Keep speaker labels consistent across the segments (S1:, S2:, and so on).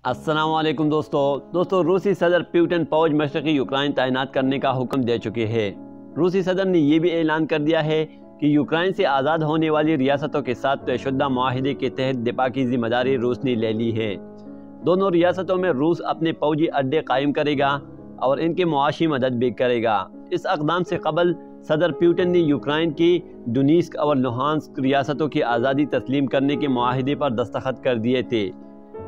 S1: السلام علیکم دوستو روسی صدر پیوٹن فوج مشرقی یوکرائن تعینات کرنے کا حکم دے چکے ہیں۔ روسی صدر نے یہ بھی اعلان کر دیا ہے کہ یوکرائن سے آزاد ہونے والی ریاستوں کے ساتھ طے شدہ معاہدے کے تحت دفاع کی ذمہ داری روس نے لے لی ہے۔ دونوں ریاستوں میں روس اپنے فوجی اڈے قائم کرے گا اور ان کی معاشی مدد بھی کرے گا۔ اس اقدام سے قبل صدر پیوٹن نے یوکرائن کی ڈونیسک اور لوہانسک ریاستوں کی آزادی تسلیم کرنے کے معاہدے پر دستخط کر دیے تھے،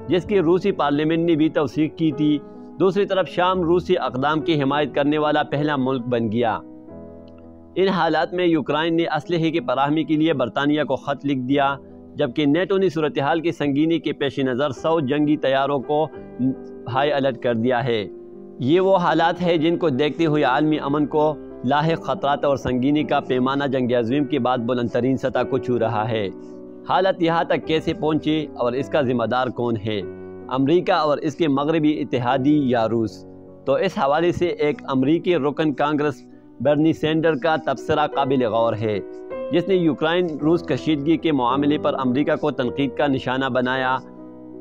S1: جس کی روسی پارلیمنٹ نے بھی توثیق کی تھی۔ دوسری طرف شام روسی اقدام کی حمایت کرنے والا پہلا ملک بن گیا۔ ان حالات میں یوکرائن نے اسلحے کی فراہمی کے لیے برطانیہ کو خط لکھ دیا، جبکہ نیٹو نے صورتحال کی سنگینی کے پیش نظر 100 جنگی طیاروں کو ہائی الرٹ کر دیا ہے۔ یہ وہ حالات ہیں جن کو دیکھتے ہوئے عالمی امن کو لاحق خطرات اور سنگینی کا پیمانہ جنگ عظیم کے بعد بلند ترین سطح کو چھو رہا ہے۔ حالت یہاں تک کیسے پہنچی اور اس کا ذمہ دار کون ہے؟ امریکہ اور اس کے مغربی اتحادی یا روس؟ تو اس حوالے سے ایک امریکی رکن کانگریس برنی سینڈر کا تبصرہ قابل غور ہے، جس نے یوکرائن روس کشیدگی کے معاملے پر امریکہ کو تنقید کا نشانہ بنایا۔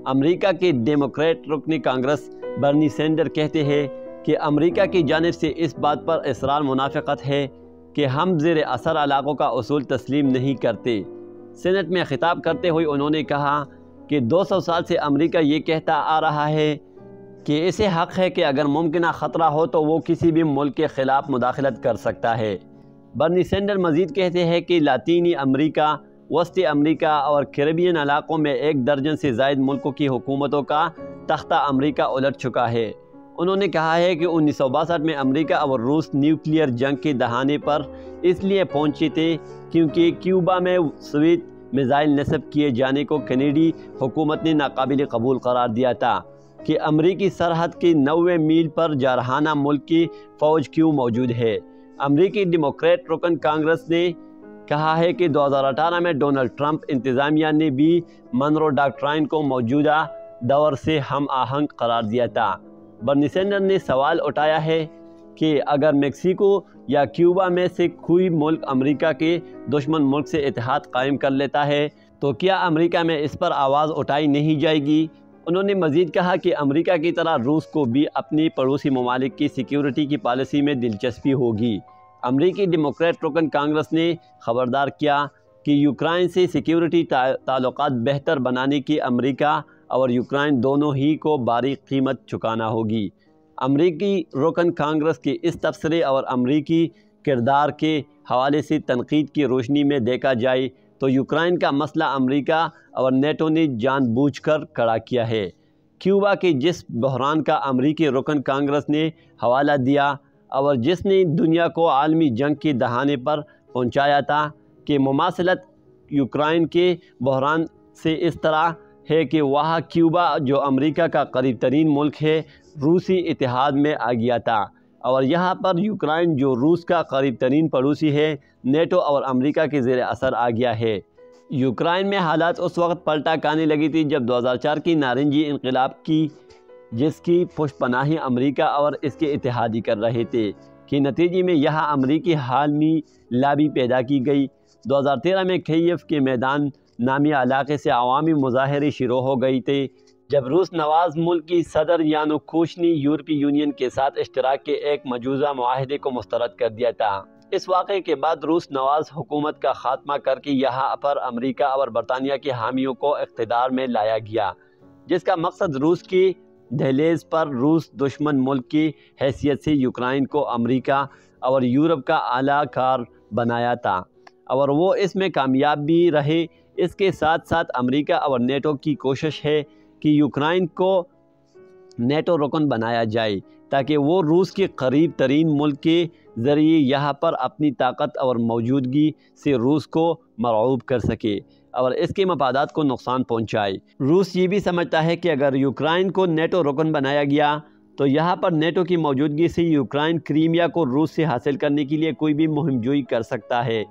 S1: امریکہ کے ڈیموکریٹ رکن کانگریس برنی سینڈر کہتے ہیں کہ امریکہ کی جانب سے اس بات پر اصرار منافقت ہے کہ ہم زیر اثر علاقوں کا اصول تسلیم نہیں کرتے۔ سینٹ میں خطاب کرتے ہوئے انہوں نے کہا کہ 200 سال سے امریکہ یہ کہتا آ رہا ہے کہ اسے حق ہے کہ اگر ممکنہ خطرہ ہو تو وہ کسی بھی ملک کے خلاف مداخلت کر سکتا ہے۔ برنی سینڈر مزید کہتے ہیں کہ لاطینی امریکہ، وسطی امریکہ اور کیریبین علاقوں میں 1 درجن سے زائد ملکوں کی حکومتوں کا تختہ امریکہ الٹ چکا ہے۔ انہوں نے کہا ہے کہ 1962 میں امریکہ اور روس نیوکلیئر جنگ کے دہانے پر اس لیے پہنچے تھے کیونکہ کیوبا میں سوویت میزائل نصب کیے جانے کو کینیڈی حکومت نے ناقابل قبول قرار دیا تھا کہ امریکی سرحد کے 90 میل پر جارحانہ ملک کی فوج کیوں موجود ہے۔ امریکی ڈیموکریٹ رکن کانگریس نے کہا ہے کہ 2018 میں ڈونلڈ ٹرمپ انتظامیہ نے بھی منرو ڈاکٹرائن کو موجودہ دور سے ہم آہنگ قرار دیا تھا۔ برنی سینڈر نے سوال اٹھایا ہے کہ اگر میکسیکو یا کیوبا میں سے کوئی ملک امریکہ کے دشمن ملک سے اتحاد قائم کر لیتا ہے تو کیا امریکہ میں اس پر آواز اٹھائی نہیں جائے گی؟ انہوں نے مزید کہا کہ امریکہ کی طرح روس کو بھی اپنی پڑوسی ممالک کی سیکیورٹی کی پالیسی میں دلچسپی ہوگی۔ امریکی ڈیموکریٹ رکن کانگریس نے خبردار کیا کہ یوکرائن سے سیکیورٹی تعلقات بہتر بنانے کی امریکہ اور یوکرائن دونوں ہی کو بھاری قیمت چکانا ہوگی۔ امریکی رکن کانگریس کے اس تبصرے اور امریکی کردار کے حوالے سے تنقید کی روشنی میں دیکھا جائے تو یوکرائن کا مسئلہ امریکہ اور نیٹو نے جان بوجھ کر کھڑا کیا ہے۔ کیوبا کے جس بحران کا امریکی رکن کانگریس نے حوالہ دیا اور جس نے دنیا کو عالمی جنگ کے دہانے پر پہنچایا تھا کہ مماثلت یوکرائن کے بحران سے اس طرح ہے کہ وہاں کیوبا جو امریکہ کا قریب ترین ملک ہے روسی اتحاد میں آ گیا تھا، اور یہاں پر یوکرائن جو روس کا قریب ترین پڑوسی ہے نیٹو اور امریکہ کے زیر اثر آ گیا ہے۔ یوکرائن میں حالات اس وقت پلٹا کھانے لگی تھی جب 2004 کی نارنجی انقلاب کی جس کی پشت پناہی امریکہ اور اس کے اتحادی کر رہے تھے کہ نتیجے میں یہاں امریکی حامی لابی پیدا کی گئی۔ 2013 میں کیف کے میدان نامی علاقے سے عوامی مظاہرے شروع ہو گئی تھے جب روس نواز ملک کی صدر یانوکوچ نے یورپی یونین کے ساتھ اشتراک کے ایک مجوزہ معاہدے کو مسترد کر دیا تھا۔ اس واقعے کے بعد روس نواز حکومت کا خاتمہ کر کے یہاں پر امریکہ اور برطانیہ کے حامیوں کو اقتدار میں لایا گیا، جس کا مقصد روس کی دہلیز پر روس دشمن ملک کی حیثیت سے یوکرائن کو امریکہ اور یورپ کا اعلیٰ کار بنایا تھا، اور وہ اس میں کامیاب بھی رہے۔ اس کے ساتھ ساتھ امریکہ اور نیٹو کی کوشش ہے کہ یوکرائن کو نیٹو رکن بنایا جائے تاکہ وہ روس کے قریب ترین ملک کے ذریعے یہاں پر اپنی طاقت اور موجودگی سے روس کو مرعوب کر سکے اور اس کے مفادات کو نقصان پہنچائے۔ روس یہ بھی سمجھتا ہے کہ اگر یوکرائن کو نیٹو رکن بنایا گیا تو یہاں پر نیٹو کی موجودگی سے یوکرائن کرائمیا کو روس سے حاصل کرنے کے لیے کوئی بھی مہم جوئی کر سکتا ہے۔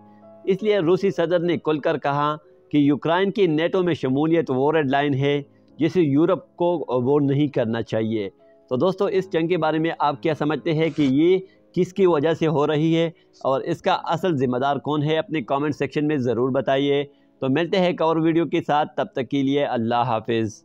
S1: اس لیے روسی صدر نے کھل کر کہا کہ یوکرائن کی نیٹو میں شمولیت وہ ریڈ لائن ہے جسے یورپ کو عبور نہیں کرنا چاہیے۔ تو دوستو اس جنگ کے بارے میں آپ کیا سمجھتے ہیں کہ یہ کس کی وجہ سے ہو رہی ہے اور اس کا اصل ذمہ دار کون ہے؟ اپنے کامنٹ سیکشن میں ضرور بتائیے۔ تو ملتے ہیں ایک اور ویڈیو کے ساتھ، تب تک کے لیے اللہ حافظ۔